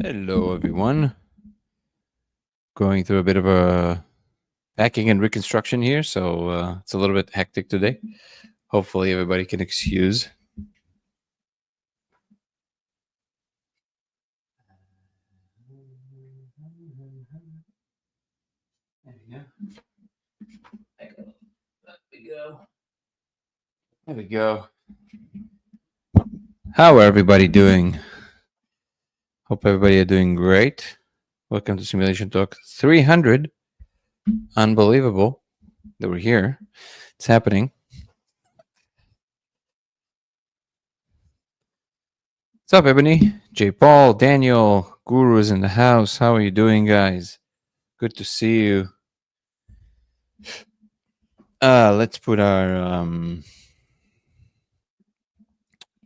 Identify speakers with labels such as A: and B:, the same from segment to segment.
A: Hello, everyone. Going through a bit of a packing and reconstruction here, so it's a little bit hectic today. Hopefully, everybody can excuse. There we go. There we go. How are everybody doing? Hope everybody are doing great. Welcome to Simulation Talk 300. Unbelievable that we're here. It's happening. What's up, Ebony? J. Paul, Daniel, Guru is in the house. How are you doing, guys? Good to see you. Let's put our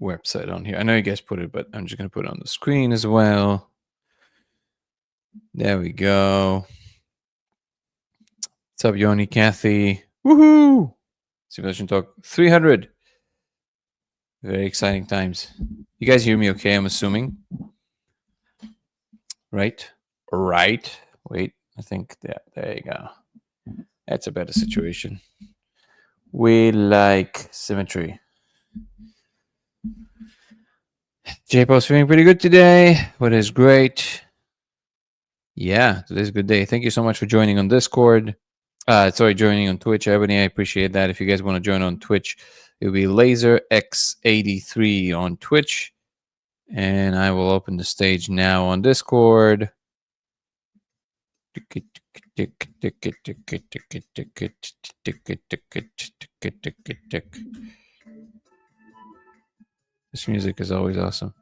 A: website on here. I know you guys put it, but I'm just going to put it on the screen as well. There we go. What's up, Yoni, Kathy? Woohoo! Simulation Talk 300. Very exciting times. You guys hear me okay, I'm assuming? Right? Right. Wait, I think that, there you go. That's a better situation. We like symmetry. J-Po's feeling pretty good today, but is great. Yeah, today's a good day. Thank you so much for joining on Discord. Joining on Twitch, Ebony. I appreciate that. If you guys want to join on Twitch, it'll be LaserX83 on Twitch. And I will open the stage now on Discord. This music is always awesome.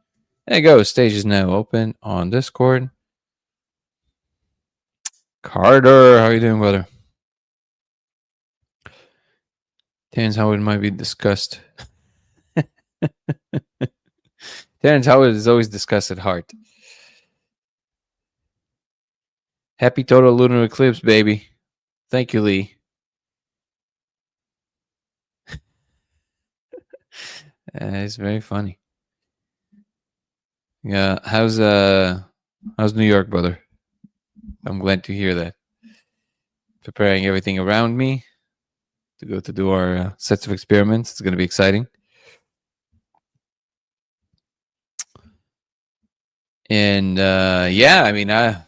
A: There you go. Stage is now open on Discord. Carter, how are you doing, brother? Terrence Howard might be discussed. Terrence Howard is always discussed at heart. Happy total lunar eclipse, baby. Thank you, Lee. It's very funny. Yeah, how's New York, brother? I'm glad to hear that. Preparing everything around me to go to do our sets of experiments. It's going to be exciting. And yeah, I mean, I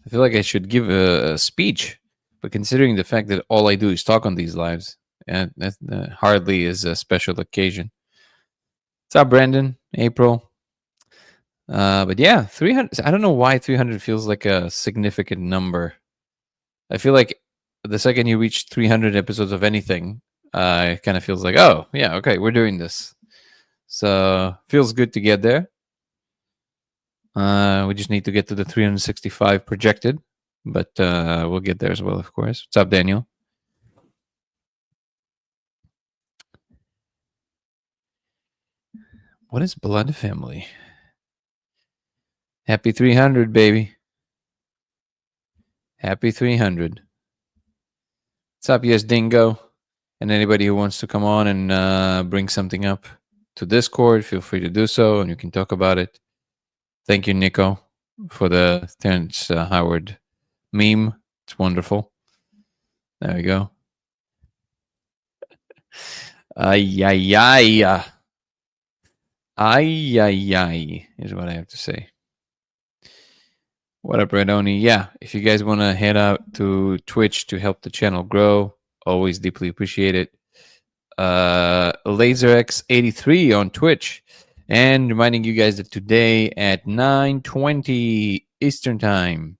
A: feel like I should give a speech, but considering the fact that all I do is talk on these lives, and that hardly is a special occasion. What's up, Brandon? April. But yeah, 300. I don't know why 300 feels like a significant number. I feel like the second you reach 300 episodes of anything, it kind of feels like, oh, yeah, okay, we're doing this. So feels good to get there. We just need to get to the 365 projected, but we'll get there as well, of course. What's up, Daniel? What is blood family? Happy 300, baby. Happy 300. What's up, yes, Dingo? And anybody who wants to come on and bring something up to Discord, feel free to do so, and you can talk about it. Thank you, Nico, for the Terrence Howard meme. It's wonderful. There we go. Ay, ay, ay. Ay, ay, ay, is what I have to say. What up, Redoni? Yeah, if you guys want to head out to Twitch to help the channel grow, always deeply appreciate it. LaserX83 on Twitch. And reminding you guys that today at 9:20 Eastern Time,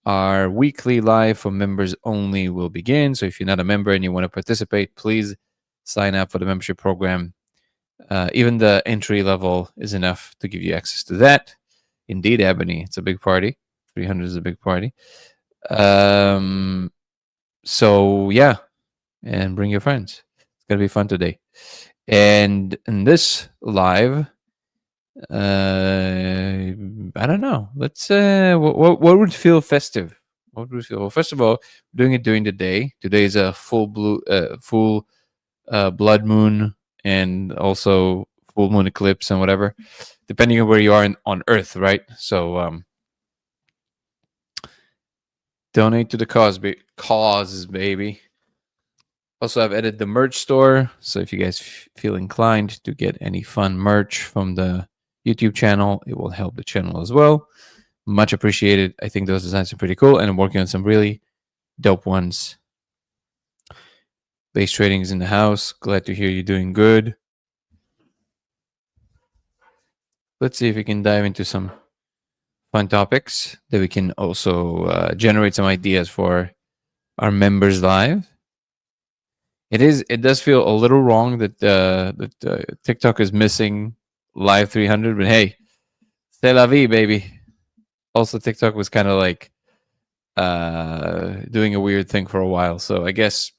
A: our weekly live for members only will begin. So if you're not a member and you want to participate, please sign up for the membership program. Even the entry level is enough to give you access to that. Indeed, Ebony, it's a big party. 300 is a big party. So yeah, and bring your friends. It's gonna be fun today. And in this live, I don't know. Let's what would feel festive? What would feel? Well, first of all, doing it during the day. Today is a full blood moon and also full moon eclipse and whatever. depending on where you are on Earth, right? So donate to the cause, baby. Also, I've added the merch store, so if you guys feel inclined to get any fun merch from the YouTube channel, it will help the channel as well. Much appreciated. I think those designs are pretty cool, and I'm working on some really dope ones. Base trading is in the house. Glad to hear you're doing good. Let's see if we can dive into some fun topics that we can also generate some ideas for our members live. It does feel a little wrong that TikTok is missing live 300, but hey, c'est la vie, baby. Also, TikTok was kind of like doing a weird thing for a while, so I guess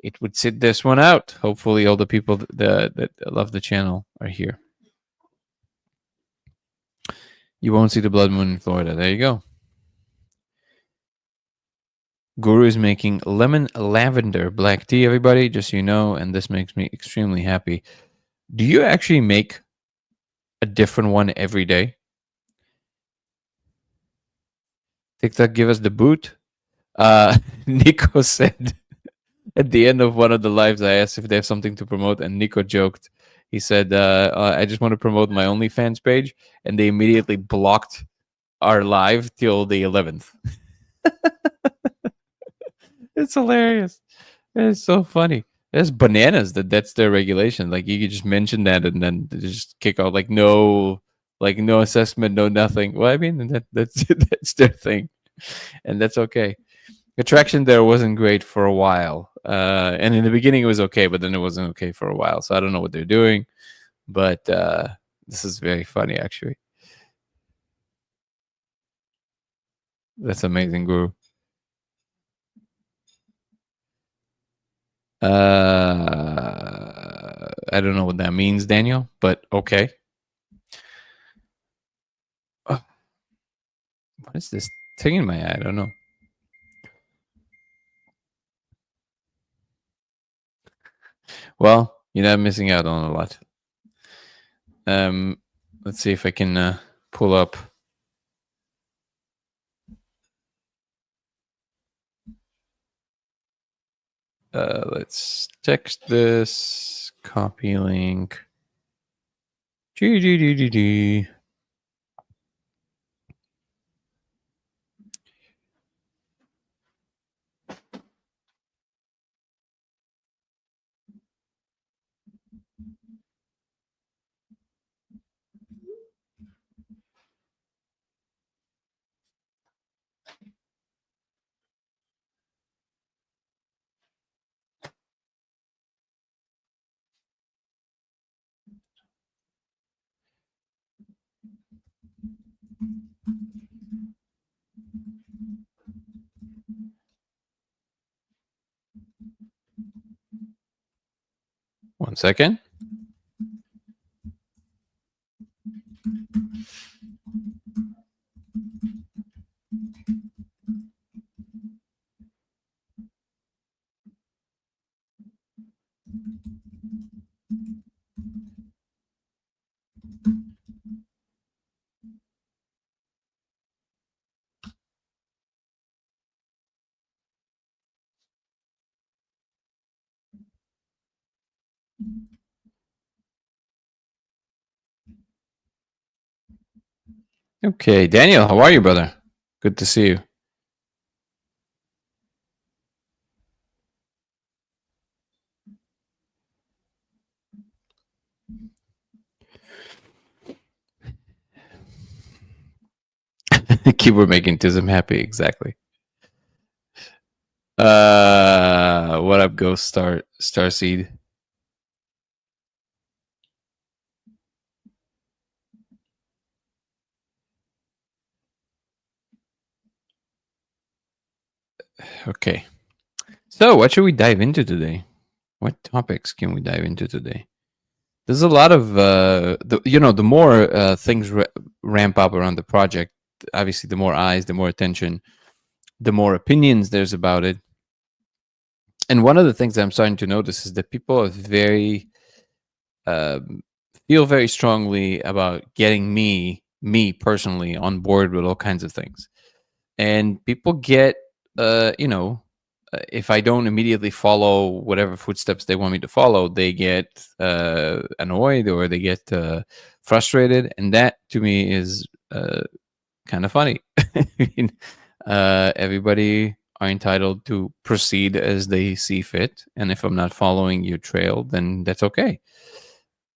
A: it would sit this one out. Hopefully, all the people that love the channel are here. You won't see the blood moon in Florida. There you go. Guru is making lemon lavender black tea, everybody, just so you know, and this makes me extremely happy. Do you actually make a different one every day? TikTok, give us the boot. Nico said at the end of one of the lives, I asked if they have something to promote, and Nico joked. He said, I just want to promote my OnlyFans page, and they immediately blocked our live till the 11th. It's hilarious. It's so funny. It's bananas that's their regulation. Like you could just mention that and then they just kick out like no assessment, no nothing. Well, I mean that's that's their thing, and that's okay. The traction there wasn't great for a while, and in the beginning it was okay, but then it wasn't okay for a while. So I don't know what they're doing, but this is very funny actually. That's amazing, Guru. I don't know what that means, Daniel, but okay. What is this thing in my eye? I don't know. Well, you're not missing out on a lot. Let's see if I can pull up. Let's text this, copy link. G. 1 second. Okay, Daniel, how are you, brother? Good to see you. Keyboard making Tism happy, exactly. What up, Ghost Starseed? Okay. So, what should we dive into today? What topics can we dive into today? There's a lot of the more things ramp up around the project, obviously the more eyes, the more attention, the more opinions there's about it. And one of the things that I'm starting to notice is that people are very feel feel very strongly about getting me personally on board with all kinds of things. And people get, if I don't immediately follow whatever footsteps they want me to follow, they get annoyed, or they get frustrated, and that to me is kind of funny. I mean, everybody are entitled to proceed as they see fit, and if I'm not following your trail, then that's okay.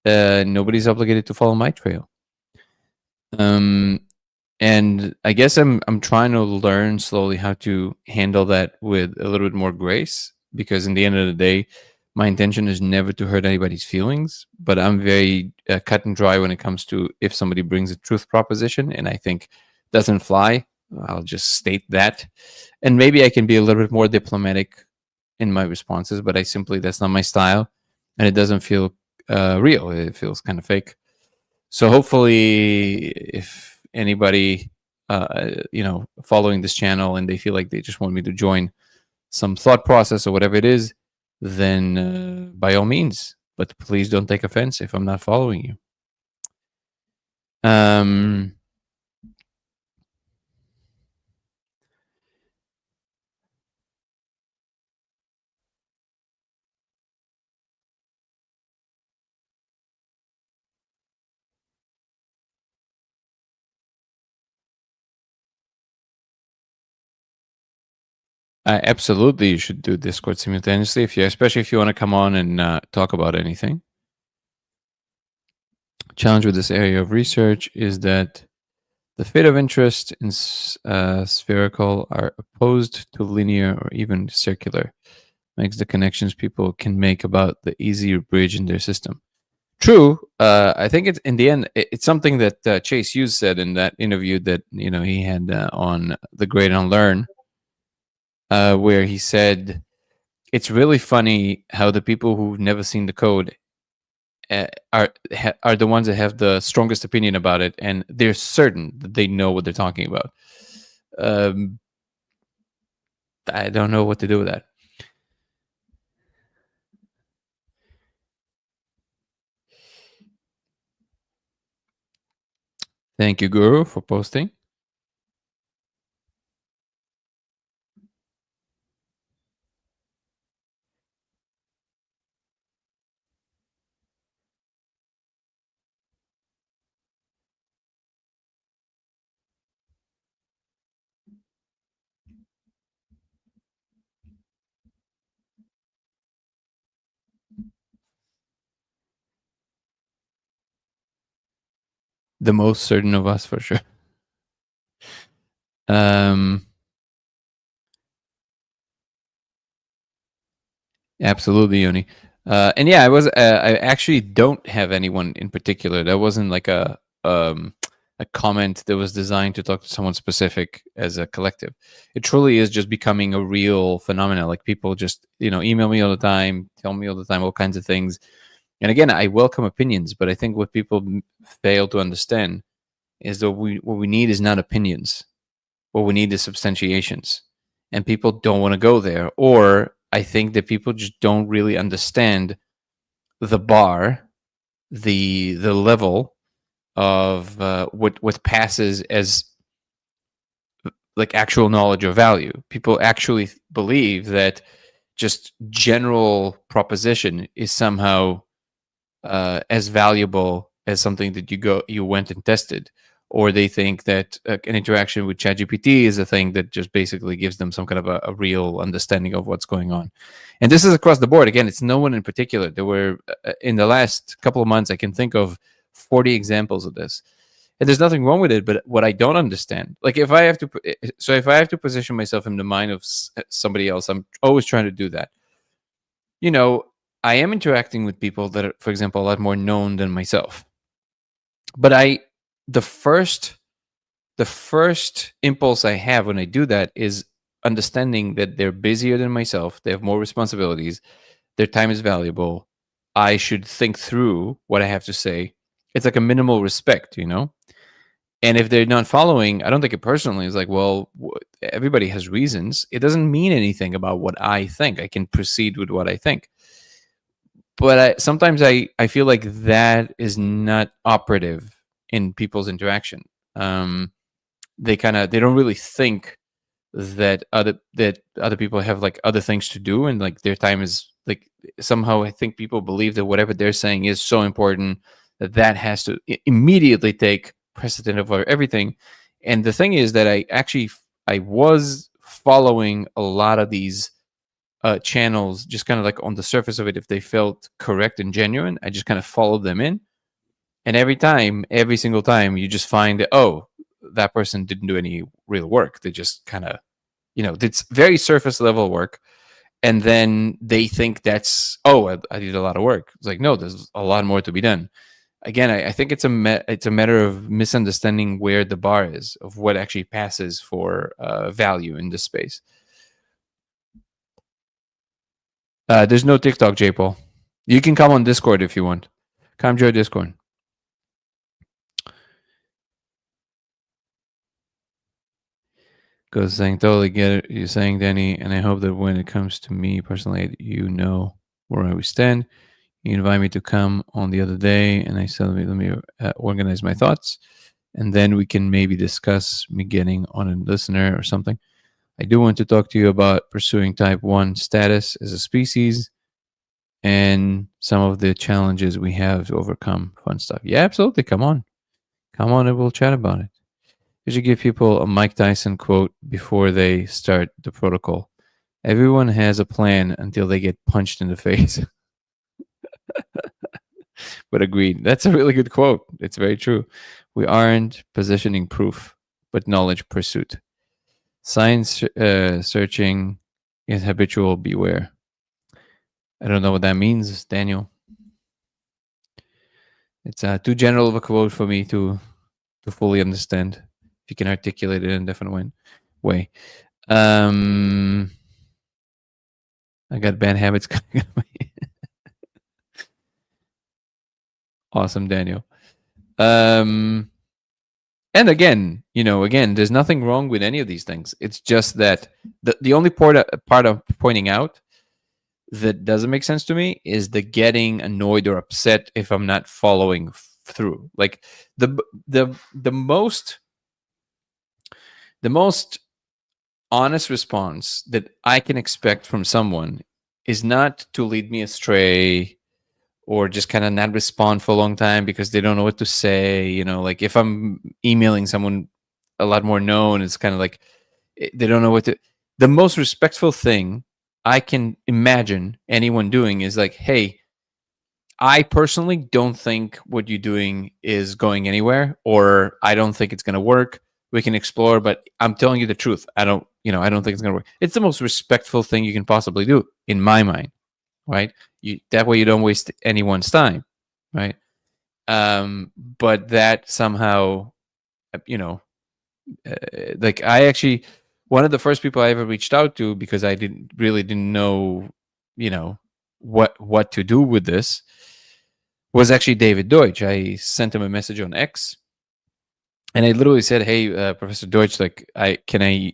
A: Nobody's obligated to follow my trail. Um, and I guess I'm trying to learn slowly how to handle that with a little bit more grace, because in the end of the day, my intention is never to hurt anybody's feelings. But I'm very cut and dry when it comes to, if somebody brings a truth proposition and I think doesn't fly, I'll just state that. And maybe I can be a little bit more diplomatic in my responses, but that's not my style, and it doesn't feel real. It feels kind of fake. So hopefully, if anybody, following this channel and they feel like they just want me to join some thought process or whatever it is, then by all means. But please don't take offense if I'm not following you. Absolutely, you should do Discord simultaneously, especially if you want to come on and talk about anything. Challenge with this area of research is that the fate of interest in spherical are opposed to linear or even circular. Makes the connections people can make about the easier bridge in their system. True. I think it's in the end, it's something that Chase Hughes said in that interview that he had on The Great Unlearn, where he said it's really funny how the people who've never seen the code are the ones that have the strongest opinion about it, and they're certain that they know what they're talking about. I don't know what to do with that. Thank you, Guru, for posting. The most certain of us, for sure. Absolutely, Yoni. And yeah, I actually don't have anyone in particular. That wasn't like a comment that was designed to talk to someone specific as a collective. It truly is just becoming a real phenomenon. Like, people just email me all the time, tell me all the time all kinds of things. And again, I welcome opinions, but I think what people fail to understand is that what we need is not opinions. What we need is substantiations, and people don't want to go there. Or I think that people just don't really understand the bar, the level of what passes as like actual knowledge or value. People actually believe that just general proposition is somehow as valuable as something that you went and tested, or they think that an interaction with ChatGPT is a thing that just basically gives them some kind of a real understanding of what's going on. And this is across the board. Again, it's no one in particular. There were in the last couple of months, I can think of 40 examples of this. And there's nothing wrong with it, but what I don't understand, like if I have to position myself in the mind of somebody else, I'm always trying to do that. I am interacting with people that are, for example, a lot more known than myself. But the first impulse I have when I do that is understanding that they're busier than myself, they have more responsibilities, their time is valuable. I should think through what I have to say. It's like a minimal respect, And if they're not following, I don't take it personally. It's like, well, everybody has reasons. It doesn't mean anything about what I think. I can proceed with what I think. But sometimes I feel like that is not operative in people's interaction. Um, they don't really think that other people have like other things to do, and like their time is like, somehow I think people believe that whatever they're saying is so important that that has to immediately take precedent over everything. And the thing is that I was following a lot of these channels, just kind of like on the surface of it. If they felt correct and genuine, I just kind of followed them in. And every single time, you just find that, oh, that person didn't do any real work. They just kind of, it's very surface level work. And then they think that's, oh, I did a lot of work. It's like, no, there's a lot more to be done. Again, I think it's a matter of misunderstanding where the bar is of what actually passes for value in this space. There's no TikTok, J Paul. You can come on Discord if you want. Come join Discord. Because saying, totally get it. You're saying, Danny, and I hope that when it comes to me personally, you know where I stand. You invite me to come on the other day, and I said, let me organize my thoughts, and then we can maybe discuss me getting on a listener or something. I do want to talk to you about pursuing type 1 status as a species and some of the challenges we have to overcome. Fun stuff. Yeah, absolutely. Come on. Come on, and we'll chat about it. You should give people a Mike Tyson quote before they start the protocol. Everyone has a plan until they get punched in the face. But agreed. That's a really good quote. It's very true. We aren't positioning proof, but knowledge pursuit. Science searching is habitual beware. I don't know what that means, Daniel. It's too general of a quote for me to fully understand. If you can articulate it in a different way. I got bad habits. Awesome, Daniel. And again, there's nothing wrong with any of these things. It's just that the only part of pointing out that doesn't make sense to me is the getting annoyed or upset if I'm not following through. Like the most honest response that I can expect from someone is not to lead me astray or just kind of not respond for a long time because they don't know what to say. Like if I'm emailing someone a lot more known, it's kind of like they don't know what to. The most respectful thing I can imagine anyone doing is like, hey, I personally don't think what you're doing is going anywhere, or I don't think it's going to work. We can explore, but I'm telling you the truth. I don't think it's going to work. It's the most respectful thing you can possibly do in my mind, right? That way you don't waste anyone's time, right? But that somehow, you know, like I actually, one of the first people I ever reached out to because I didn't know, what to do with this was actually David Deutsch. I sent him a message on X, and I literally said, "Hey, Professor Deutsch, like, can I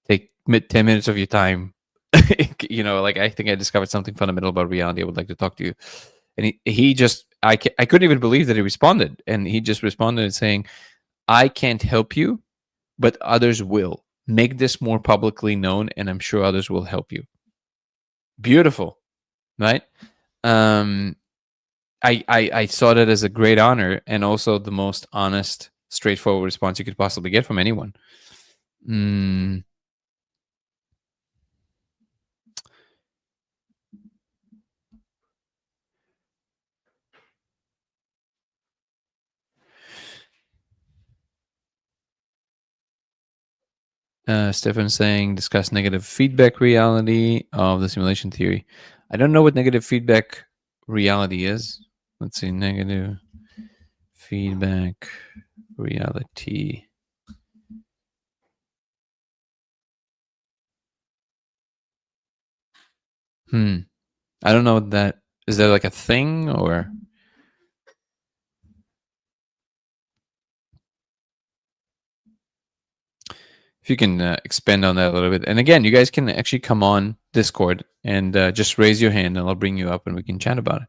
A: take 10 minutes of your time? Like I think I discovered something fundamental about reality. I would like to talk to you." And he just, I couldn't even believe that he responded, and he just responded saying, "I can't help you, but others will. Make this more publicly known, and I'm sure others will help you." Beautiful, right? Um, I saw that as a great honor and also the most honest, straightforward response you could possibly get from anyone. Mm, Stefan saying, discuss negative feedback reality of the simulation theory. I don't know what negative feedback reality is. Let's see, negative feedback reality. I don't know what that is. That like a thing, or if you can expand on that a little bit. And again, you guys can actually come on Discord, and just raise your hand, and I'll bring you up, and we can chat about it.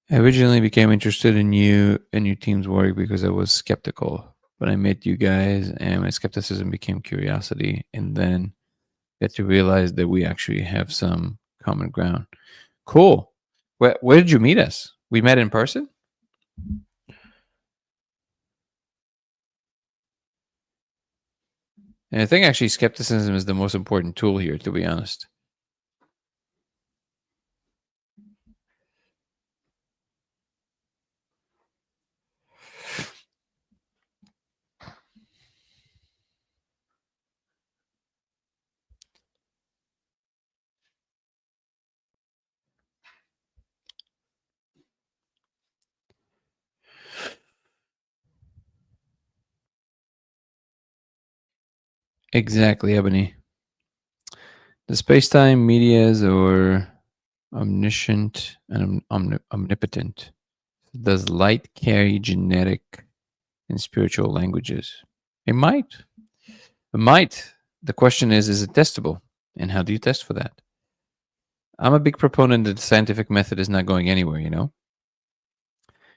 A: I originally became interested in you and your team's work because I was skeptical. But I met you guys, and my skepticism became curiosity, and then get to realize that we actually have some common ground. Cool. Where did you meet us? We met in person? And I think actually skepticism is the most important tool here, to be honest. Exactly, Ebony. The space-time medias or omniscient and omnipotent. Does light carry genetic and spiritual languages? It might. It might. The question is it testable? And how do you test for that? I'm a big proponent that the scientific method is not going anywhere, you know?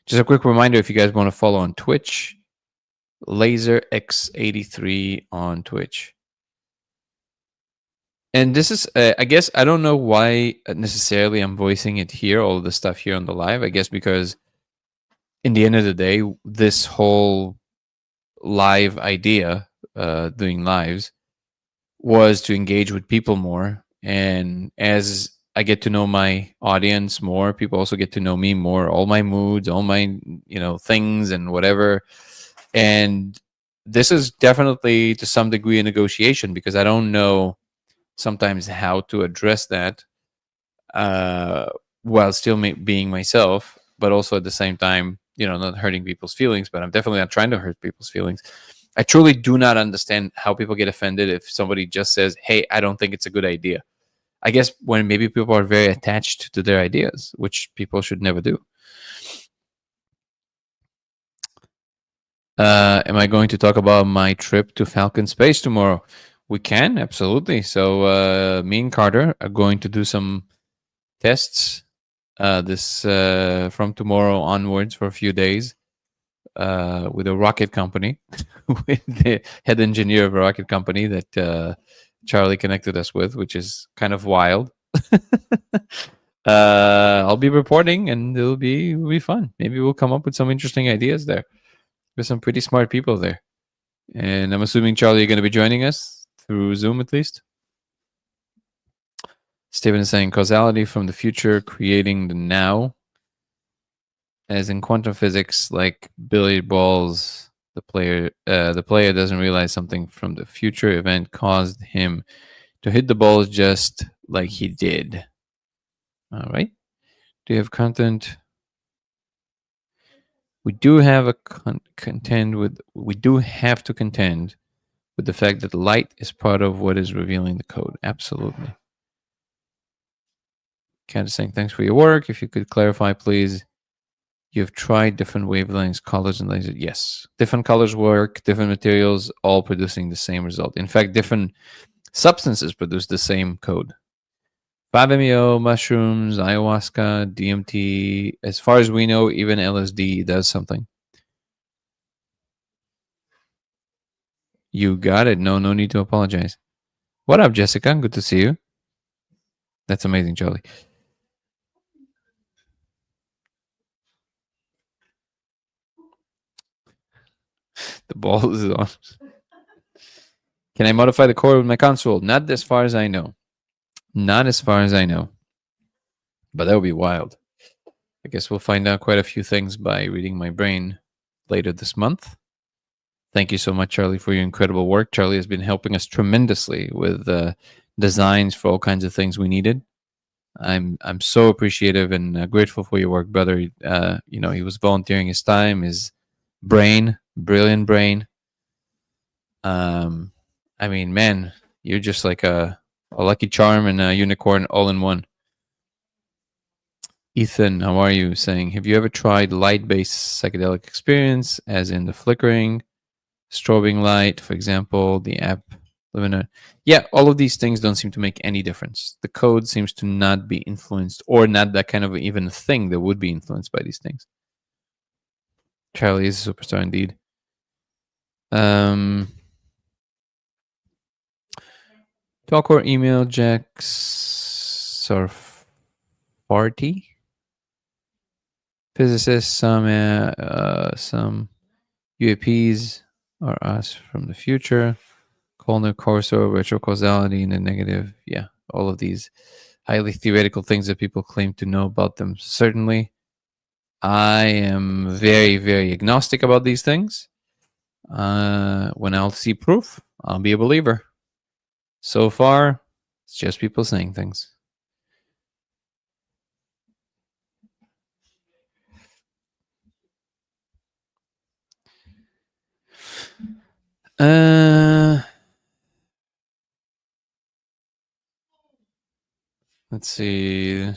A: Just a quick reminder, if you guys want to follow on Twitch, LaserX83 on Twitch. And this is, I guess, I don't know why necessarily I'm voicing it here, all of the stuff here on the live. I guess because in the end of the day, this whole live idea, doing lives, was to engage with people more. And as I get to know my audience more, people also get to know me more, all my moods, all my, things and whatever. And this is definitely to some degree a negotiation because I don't know sometimes how to address that while still being myself, but also at the same time, not hurting people's feelings. But I'm definitely not trying to hurt people's feelings. I truly do not understand how people get offended if somebody just says, "Hey, I don't think it's a good idea." I guess when maybe people are very attached to their ideas, which people should never do. Am I going to talk about my trip to Falcon Space tomorrow? We can, absolutely. So me and Carter are going to do some tests this from tomorrow onwards for a few days with a rocket company, with the head engineer of a rocket company that Charlie connected us with, which is kind of wild. I'll be reporting, and it'll be fun. Maybe we'll come up with some interesting ideas there. There's some pretty smart people there. And I'm assuming, Charlie, you're going to be joining us through Zoom at least. Stephen is saying causality from the future creating the now. As in quantum physics, like billiard balls, the player doesn't realize something from the future event caused him to hit the balls just like he did. All right. Do you have content? We do have a contend with. We do have to contend with the fact that light is part of what is revealing the code. Absolutely. Kat is saying, thanks for your work. If you could clarify, please. You've tried different wavelengths, colors, and lasers. Yes. Different colors work, different materials, all producing the same result. In fact, different substances produce the same code. 5-MeO, mushrooms, ayahuasca, DMT. As far as we know, even LSD does something. You got it. No need to apologize. What up, Jessica? Good to see you. That's amazing, Charlie. The ball is on. Can I modify the core with my console? Not as far as I know. Not as far as I know. But that would be wild. I guess we'll find out quite a few things by reading my brain later this month. Thank you so much, Charlie, for your incredible work. Charlie has been helping us tremendously with designs for all kinds of things we needed. I'm so appreciative and grateful for your work, brother. He was volunteering his time, his brain, brilliant brain. I mean, man, you're just like a A lucky charm and a unicorn all in one. Ethan, how are you? Saying, have you ever tried light-based psychedelic experience, as in the flickering, strobing light, for example, the app Lumina? Yeah, all of these things don't seem to make any difference. The code seems to not be influenced, or not that kind of even thing that would be influenced by these things. Charlie is a superstar indeed. Talk or email Jack Sarfarty, physicists, some UAPs are us from the future. Colner, Corso, retrocausality in the negative. Yeah, all of these highly theoretical things that people claim to know about them. Certainly, I am very, very agnostic about these things. When I'll see proof, I'll be a believer. So far, it's just people saying things. Let's see.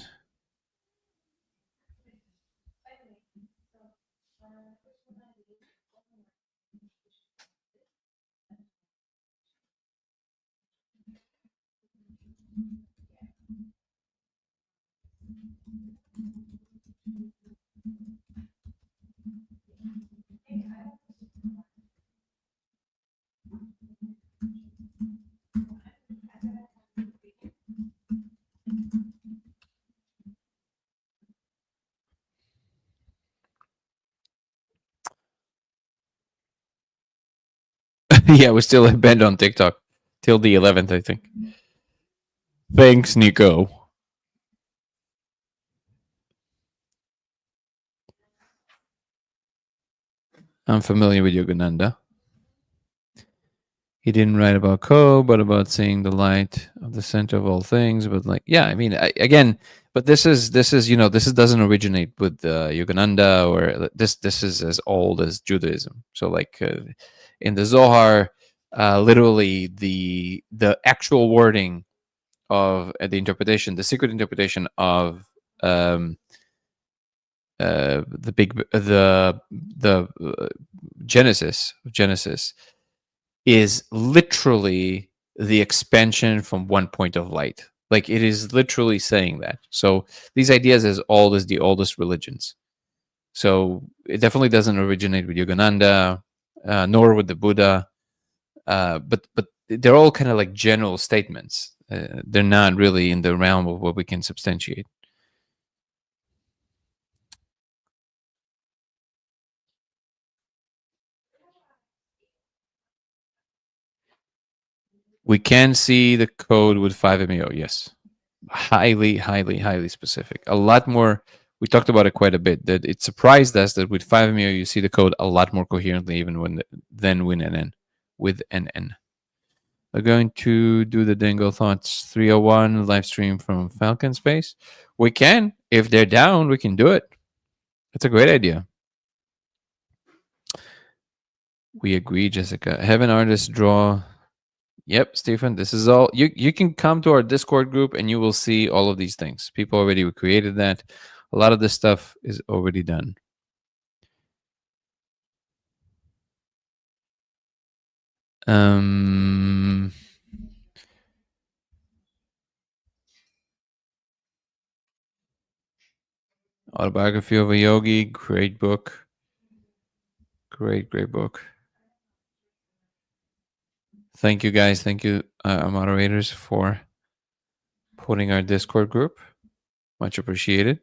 A: Yeah, we're still banned on TikTok till the 11th, I think. Thanks, Nico. I'm familiar with Yogananda. He didn't write about Ko, but about seeing the light of the center of all things. But like, yeah, I mean, again, but this is this doesn't originate with Yogananda, or this is as old as Judaism. So like in the Zohar, literally the actual wording of the interpretation, the secret interpretation of the big the Genesis is literally the expansion from one point of light. Like it is literally saying that. So these ideas as old as the oldest religions. So it definitely doesn't originate with Yogananda, nor with the Buddha. But they're all kind of like general statements. They're not really in the realm of what we can substantiate. We can see the code with 5MEO, yes. Highly, highly, highly specific. A lot more. We talked about it quite a bit. That it surprised us that with 5MEO you see the code a lot more coherently, even than with NN. With NN. We're going to do the Dingo Thoughts 301 live stream from Falcon Space. We can, if they're down, we can do it. That's a great idea. We agree, Jessica. Have an artist draw. Yep, Stephen, this is all. You can come to our Discord group and you will see all of these things. People already created that. A lot of this stuff is already done. Autobiography of a Yogi, great book. Great book. Thank you guys. Thank you, moderators, for putting our Discord group. Much appreciated.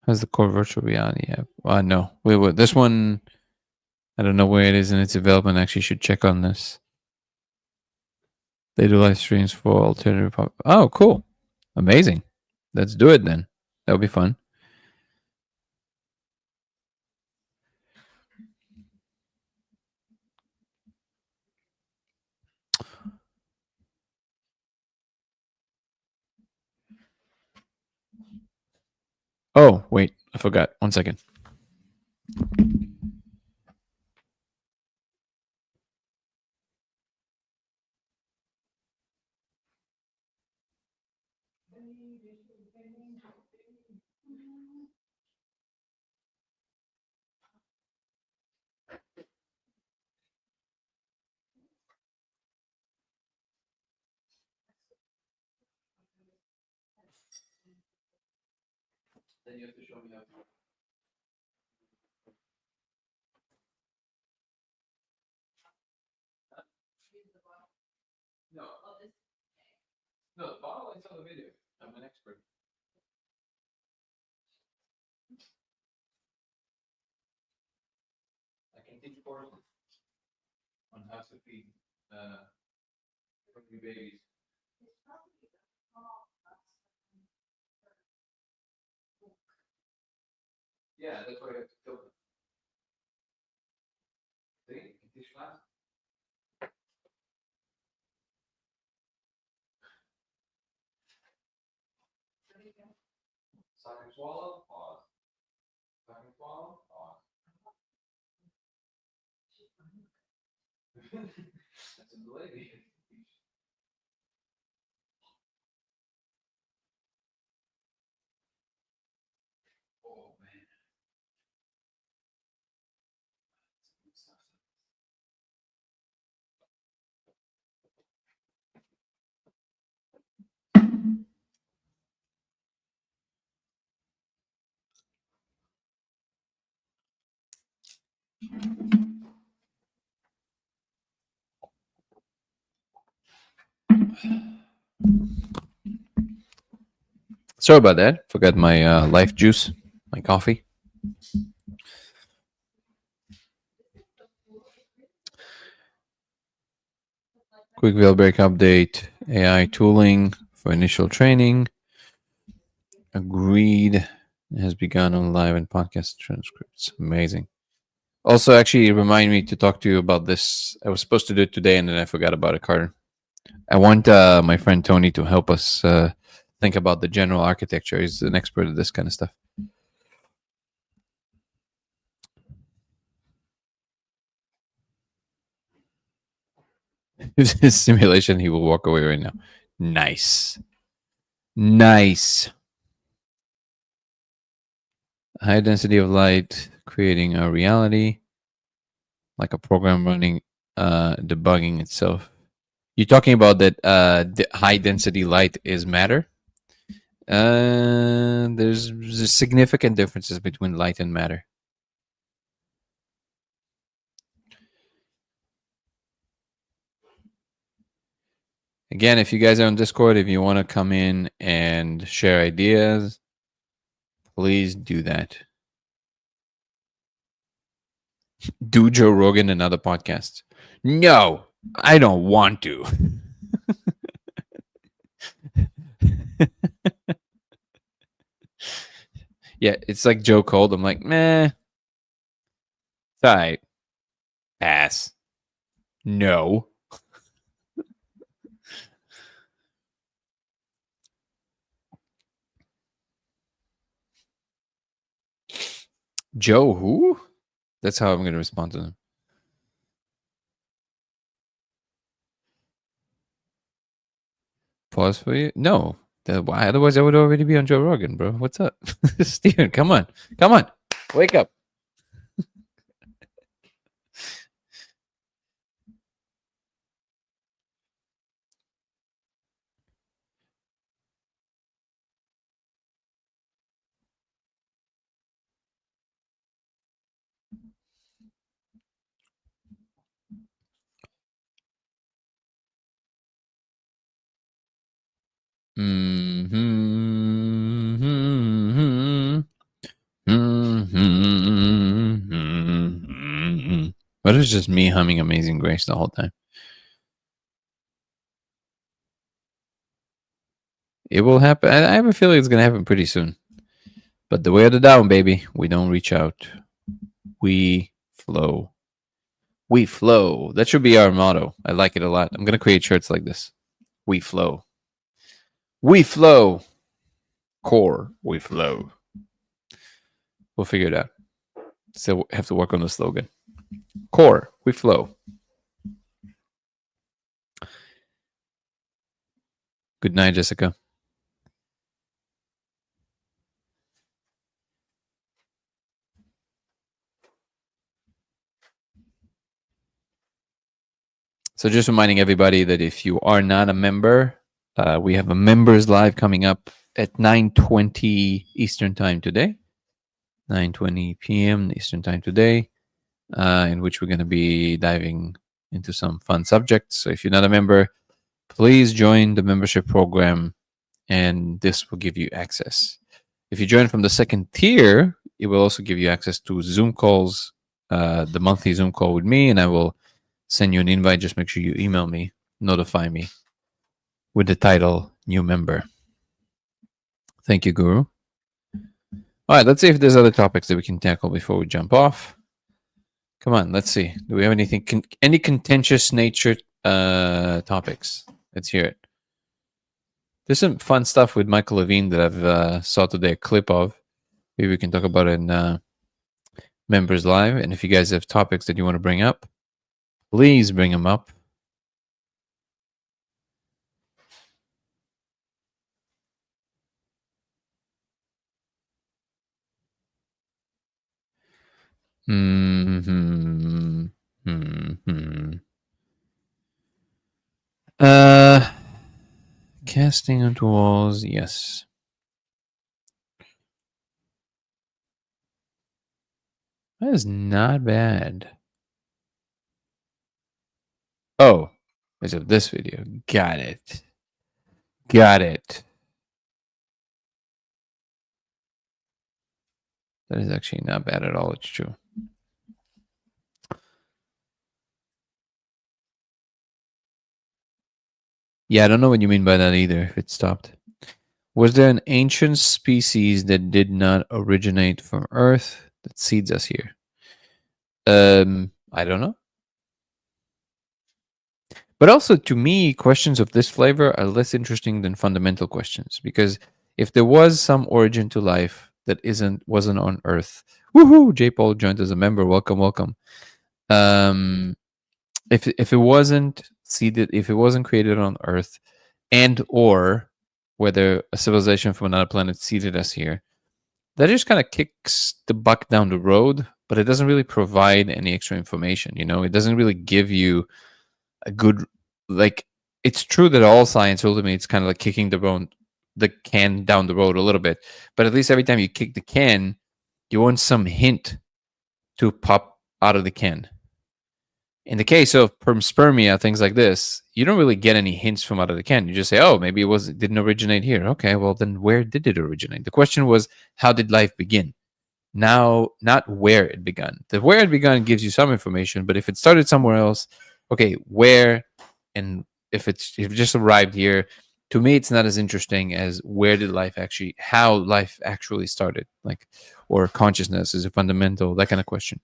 A: How's the core virtual reality app? No. Wait. This one, I don't know where it is in its development. Actually, should check on this. They do live streams for alternative pop. Oh, cool. Amazing. Let's do it then. That'll be fun. Oh, wait, I forgot. 1 second. Then you have to show me how to. No. No, the bottle I saw the video. I'm an expert. I can teach courses on how to feed hungry babies. Yeah, that's why I have to kill them. See, you can teach class. Suck and swallow, pause. Suck and swallow, pause. That's a lady. Oh man. Sorry about that. Forgot my life juice, my coffee. Quick jailbreak update. AI tooling for initial training. Agreed. It has begun on live and podcast transcripts. Amazing. Also, actually, remind me to talk to you about this. I was supposed to do it today, and then I forgot about it, Carter. I want my friend Tony to help us think about the general architecture. He's an expert at this kind of stuff. His simulation, he will walk away right now. Nice. Nice. High density of light creating a reality, like a program running, debugging itself. You're talking about that high density light is matter? There's significant differences between light and matter. Again, if you guys are on Discord, if you want to come in and share ideas, please do that. Do Joe Rogan another podcast? No, I don't want to. Yeah, it's like Joe Cold. I'm like, meh. It's all right. Pass. No. Joe who? That's how I'm going to respond to them. Pause for you? No. Why? Otherwise, I would already be on Joe Rogan, bro. What's up? Steven, come on. Come on. Wake up. What is just me humming Amazing Grace the whole time? It will happen. I have a feeling it's going to happen pretty soon. But the way of the down, baby, we don't reach out. We flow. We flow. That should be our motto. I like it a lot. I'm going to create shirts like this. We flow. We flow. Core. We flow. We'll figure it out. Still have to work on the slogan. Core, we flow. Good night, Jessica. So just reminding everybody that if you are not a member, we have a members live coming up at 9:20 Eastern time today, 9:20 p.m. Eastern time today, in which we're going to be diving into some fun subjects. So if you're not a member, please join the membership program, and this will give you access. If you join from the second tier, it will also give you access to Zoom calls, the monthly Zoom call with me, and I will send you an invite. Just make sure you email me, notify me with the title New Member. Thank you, Guru. All right, let's see if there's other topics that we can tackle before we jump off. Come on, let's see. Do we have anything, any contentious nature topics? Let's hear it. There's some fun stuff with Michael Levine that I've saw today a clip of. Maybe we can talk about it in Members Live. And if you guys have topics that you want to bring up, please bring them up. Hmm. Casting onto walls, yes. That is not bad. Oh, is of this video. Got it. Got it. That is actually not bad at all. It's true. Yeah, I don't know what you mean by that either, if it stopped. Was there an ancient species that did not originate from Earth that seeds us here? I don't know. But also, to me, questions of this flavor are less interesting than fundamental questions, because if there was some origin to life that wasn't on Earth, woohoo! J. Paul joined as a member. Welcome, welcome. If it wasn't seeded, if it wasn't created on Earth, and or whether a civilization from another planet seeded us here, that just kind of kicks the buck down the road, but it doesn't really provide any extra information. You know, it doesn't really give you a good, like, it's true that all science ultimately it's kind of like kicking the can down the road a little bit, but at least every time you kick the can, you want some hint to pop out of the can. In the case of permspermia, things like this, you don't really get any hints from out of the can. You just say, "Oh, maybe it didn't originate here." Okay, well then, where did it originate? The question was, how did life begin? Now, not where it began. The where it began gives you some information, but if it started somewhere else, okay, where, and if it just arrived here, to me, it's not as interesting as how life actually started, like, or consciousness is a fundamental, that kind of question.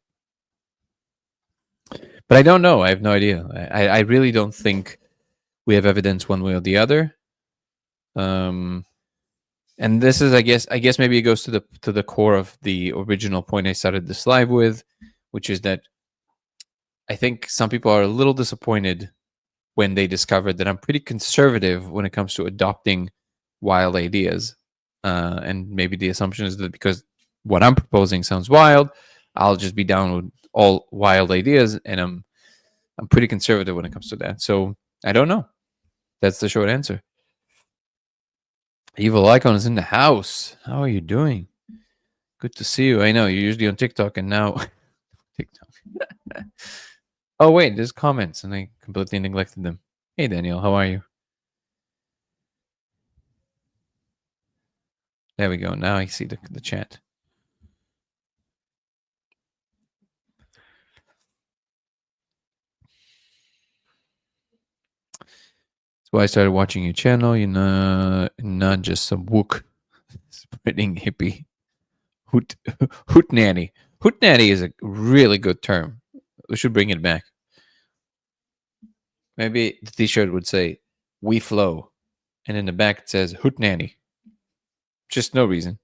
A: But I don't know. I have no idea. I really don't think we have evidence one way or the other. And this is, I guess maybe it goes to the core of the original point I started this live with, which is that I think some people are a little disappointed when they discovered that I'm pretty conservative when it comes to adopting wild ideas. And maybe the assumption is that because what I'm proposing sounds wild, I'll just be down with all wild ideas, and I'm pretty conservative when it comes to that. So I don't know. That's the short answer. Evil Icon is in the house. How are you doing? Good to see you. I know you're usually on TikTok, and now TikTok. Oh wait, there's comments, and I completely neglected them. Hey Daniel, how are you? There we go. Now I see the chat. That's why I started watching your channel. You know, not just some wook spreading hippie. Hoot nanny. Hoot nanny is a really good term. We should bring it back. Maybe the T-shirt would say "We flow," and in the back it says "Hoot nanny." Just no reason.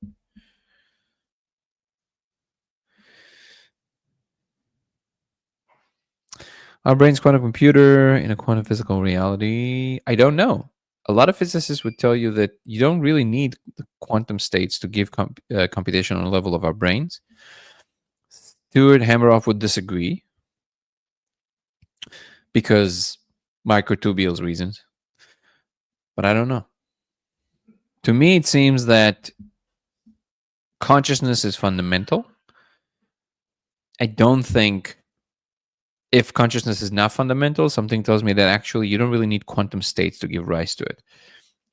A: Our brain's quantum computer in a quantum physical reality. I don't know. A lot of physicists would tell you that you don't really need the quantum states to give computation on the level of our brains. Stuart Hameroff would disagree because microtubules reasons. But I don't know. To me, it seems that consciousness is fundamental. I don't think if consciousness is not fundamental, something tells me that actually you don't really need quantum states to give rise to it.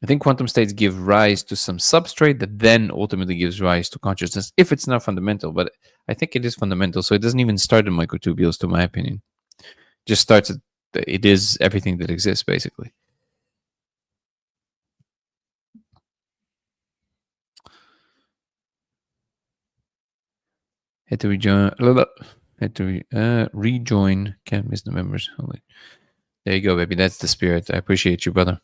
A: I think quantum states give rise to some substrate that then ultimately gives rise to consciousness if it's not fundamental. But I think it is fundamental. So it doesn't even start in microtubules, to my opinion. Just starts at it is everything that exists, basically. Had to rejoin. Rejoin. Can't miss the members. Holy. There you go, baby. That's the spirit. I appreciate you, brother.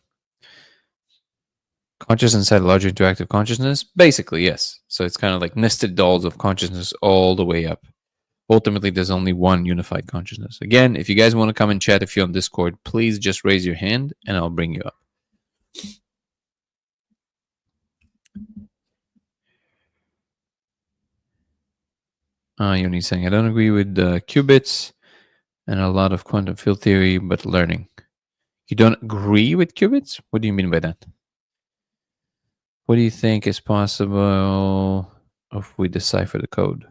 A: Conscious inside larger interactive consciousness? Basically, yes. So it's kind of like nested dolls of consciousness all the way up. Ultimately, there's only one unified consciousness. Again, if you guys want to come and chat, if you're on Discord, please just raise your hand and I'll bring you up. Yoni's saying, I don't agree with qubits and a lot of quantum field theory, but learning. You don't agree with qubits? What do you mean by that? What do you think is possible if we decipher the code?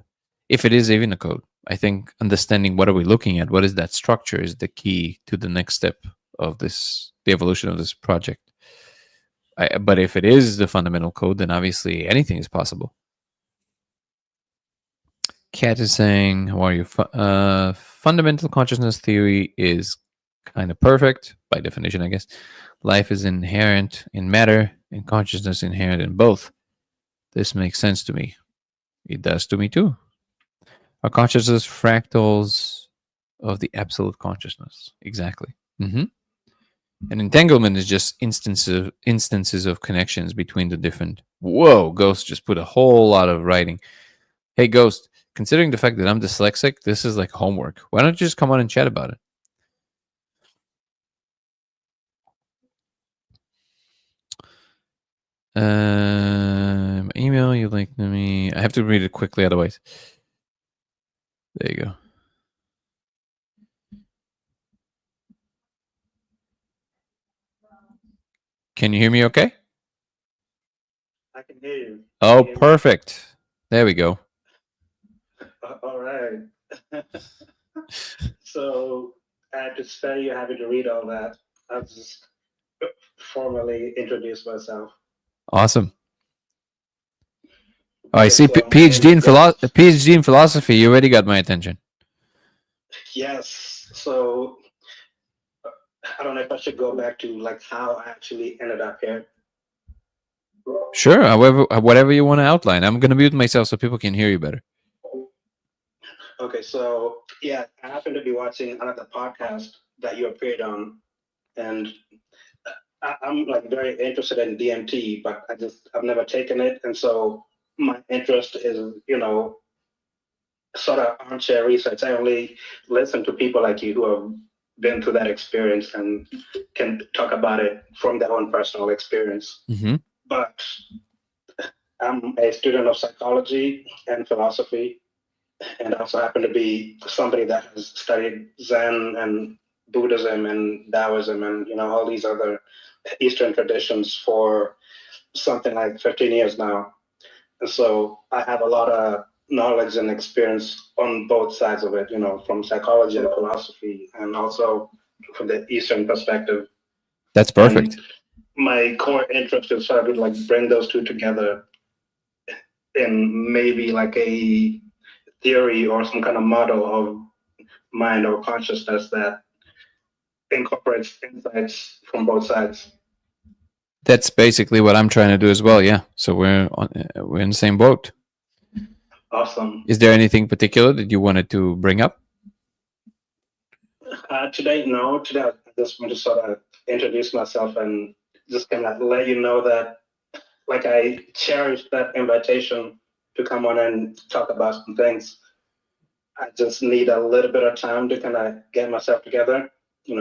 A: If it is even a code, I think understanding what are we looking at, what is that structure, is the key to the next step of this, the evolution of this project. But if it is the fundamental code, then obviously anything is possible. Kat is saying, how are you? Fundamental consciousness theory is kind of perfect by definition, I guess. Life is inherent in matter and consciousness inherent in both. This makes sense to me. It does to me too. Our consciousness fractals of the absolute consciousness. Exactly. Mm-hmm. And entanglement is just instances of connections between the different. Whoa, Ghost just put a whole lot of writing. Hey, Ghost, considering the fact that I'm dyslexic, this is like homework. Why don't you just come on and chat about it? Email you link to me. I have to read it quickly, otherwise. There you go. Can you hear me okay?
B: I can hear you.
A: Oh, perfect. There we go.
B: All right. So I had to spare you having to read all that. I'll just formally introduce myself.
A: Awesome. Oh, I
B: Okay,
A: see.
B: so my name is Ghost.
A: PhD in philosophy. You already got my attention.
B: Yes. So I don't know if I should go back to like how I actually ended up here.
A: Sure. However, whatever you want to outline. I'm going to mute myself so people can hear you better.
B: Okay, so yeah, I happened to be watching another podcast that you appeared on, and I'm like very interested in DMT, but I've never taken it, and so my interest is sort of armchair research. I only listen to people like you who have been through that experience and can talk about it from their own personal experience.
A: Mm-hmm.
B: But I'm a student of psychology and philosophy, and also happen to be somebody that has studied Zen and Buddhism and Taoism and all these other Eastern traditions for something like 15 years now. And so I have a lot of knowledge and experience on both sides of it, from psychology and philosophy, and also from the Eastern perspective.
A: That's perfect.
B: And my core interest is sort of like bring those two together in maybe like a theory or some kind of model of mind or consciousness that incorporates insights from both sides.
A: That's basically what I'm trying to do as well. Yeah. So we're in the same boat.
B: Awesome.
A: Is there anything particular that you wanted to bring up?
B: Today, no. Today, I just want to sort of introduce myself and just kind of let you know that, like, I cherish that invitation to come on and talk about some things. I just need a little bit of time to kind of get myself together.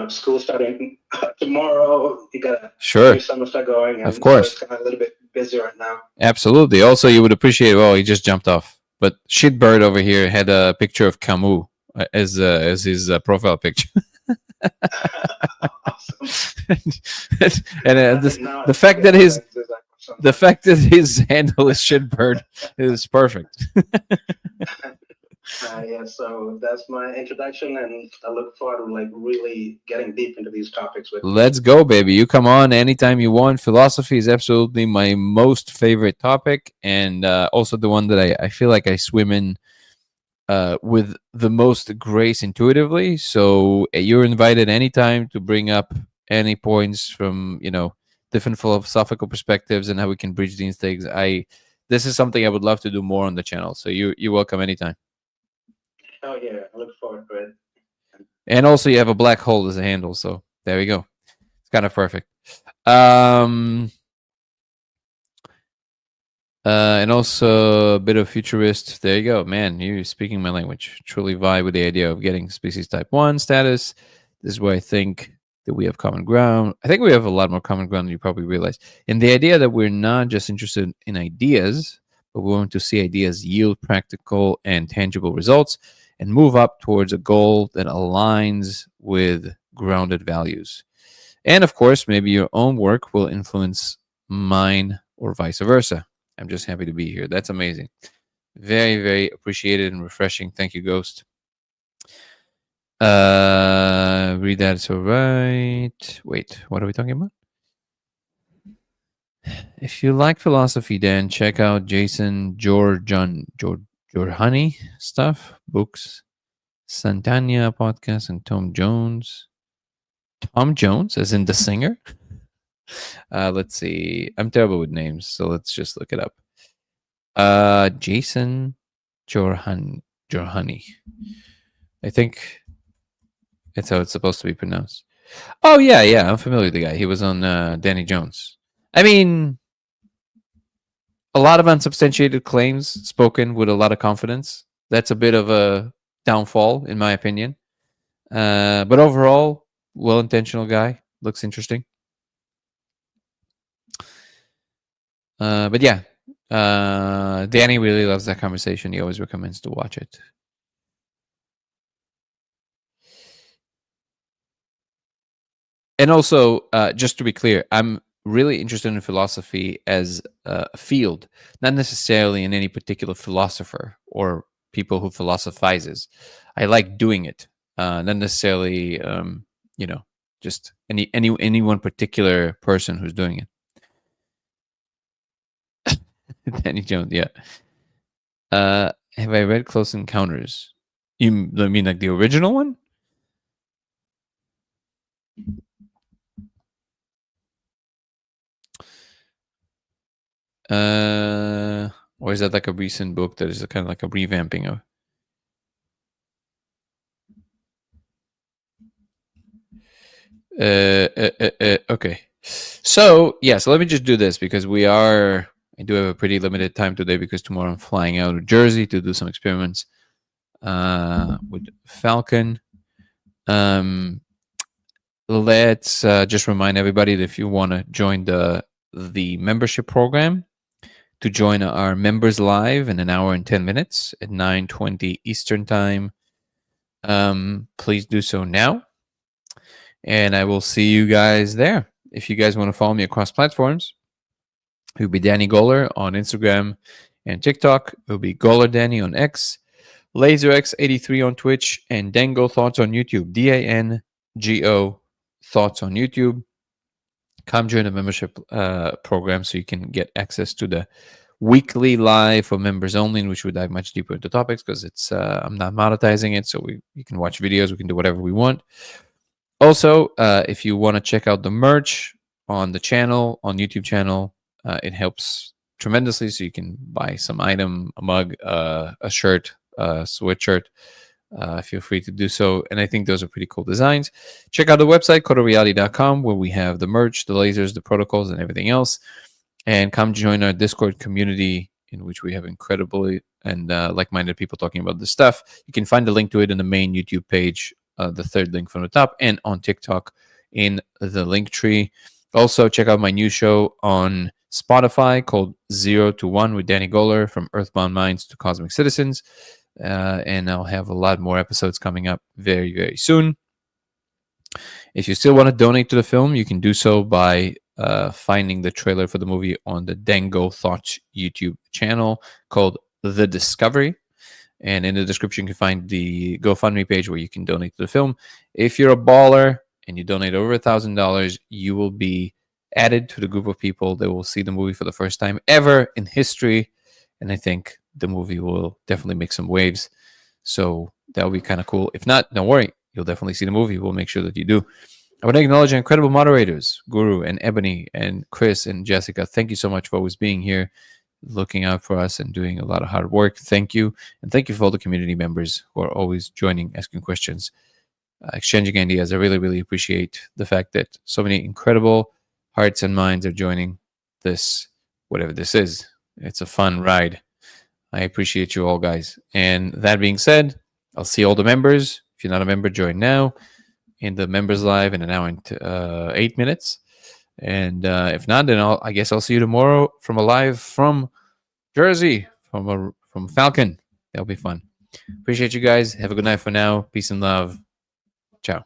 B: School starting tomorrow. You got a
A: Sure.
B: new semester going, and
A: Of course.
B: so it's kind of a little bit busy right now.
A: Absolutely. Also, you would appreciate. Well, he just jumped off, but Shitbird over here had a picture of Camus as his profile picture.
B: Awesome.
A: And the fact that his handle is Shitbird is perfect.
B: Yeah, so that's my introduction, and I look forward to really getting deep into these topics with you.
A: Let's go, baby. You come on anytime you want. Philosophy is absolutely my most favorite topic, and also the one that I feel like I swim in with the most grace intuitively. So you're invited anytime to bring up any points from different philosophical perspectives and how we can bridge these things. This is something I would love to do more on the channel. So you're welcome anytime.
B: Oh yeah, I look forward to it.
A: And also, you have a black hole as a handle, so there we go. It's kind of perfect. And also a bit of futurist. There you go, man. You're speaking my language. Truly vibe with the idea of getting species type 1 status. This is where I think that we have common ground. I think we have a lot more common ground than you probably realize. And the idea that we're not just interested in ideas, but we want to see ideas yield practical and tangible results and move up towards a goal that aligns with grounded values. And of course, maybe your own work will influence mine or vice versa. I'm just happy to be here. That's amazing. Very, very appreciated and refreshing. Thank you, Ghost. Read that. It's all right. Wait, what are we talking about? If you like philosophy, then check out Jason Jorhani stuff, books, Santania podcast, and Tom Jones. Tom Jones, as in the singer? Let's see. I'm terrible with names, so let's just look it up. Jason Jorhani. I think that's how it's supposed to be pronounced. Oh yeah, I'm familiar with the guy. He was on Danny Jones. I mean, a lot of unsubstantiated claims spoken with a lot of confidence. That's a bit of a downfall, in my opinion. But overall, well-intentional guy. Looks interesting. But yeah, Danny really loves that conversation. He always recommends to watch it. And also, just to be clear, I'm really interested in philosophy as a field, not necessarily in any particular philosopher or people who philosophizes. I like doing it, not necessarily, just any one particular person who's doing it. Danny Jones, yeah. Have I read Close Encounters? You mean like the original one? Or is that like a recent book that is kind of like a revamping of? Okay. So let me just do this because I do have a pretty limited time today because tomorrow I'm flying out of Jersey to do some experiments with Falcon. Let's just remind everybody that if you want to join the membership program, to join our members live in an hour and 10 minutes at 9:20 Eastern time, please do so now. And I will see you guys there. If you guys want to follow me across platforms, it will be Danny Goller on Instagram and TikTok. It will be Goller Danny on X, LaserX83 on Twitch, and Dango Thoughts on YouTube. DANGO Thoughts on YouTube. Come join the membership program so you can get access to the weekly live for members only, in which we dive much deeper into topics because it's I'm not monetizing it, so you can watch videos, we can do whatever we want. Also, if you want to check out the merch on the channel, on YouTube channel, it helps tremendously. So you can buy some item, a mug, a shirt, a sweatshirt. Feel free to do so. And I think those are pretty cool designs. Check out the website, codeofreality.com, where we have the merch, the lasers, the protocols, and everything else. And come join our Discord community in which we have incredibly and like-minded people talking about this stuff. You can find the link to it in the main YouTube page, the third link from the top, and on TikTok in the link tree. Also, check out my new show on Spotify called 0 to 1 with Danny Goller, from Earthbound Minds to Cosmic Citizens. And I'll have a lot more episodes coming up very, very soon. If you still want to donate to the film, you can do so by finding the trailer for the movie on the Dango Thoughts YouTube channel called The Discovery. And in the description, you can find the GoFundMe page where you can donate to the film. If you're a baller and you donate over $1,000, you will be added to the group of people that will see the movie for the first time ever in history. And I think the movie will definitely make some waves. So that will be kind of cool. If not, don't worry. You'll definitely see the movie. We'll make sure that you do. I want to acknowledge our incredible moderators, Guru and Ebony and Chris and Jessica. Thank you so much for always being here, looking out for us and doing a lot of hard work. Thank you. And thank you for all the community members who are always joining, asking questions, exchanging ideas. I really, really appreciate the fact that so many incredible hearts and minds are joining this, whatever this is. It's a fun ride. I appreciate you all, guys. And that being said, I'll see all the members. If you're not a member, join now in the members live in an hour and 8 minutes. And if not, then I guess I'll see you tomorrow from a live from Jersey, from Falcon. That'll be fun. Appreciate you guys. Have a good night for now. Peace and love. Ciao.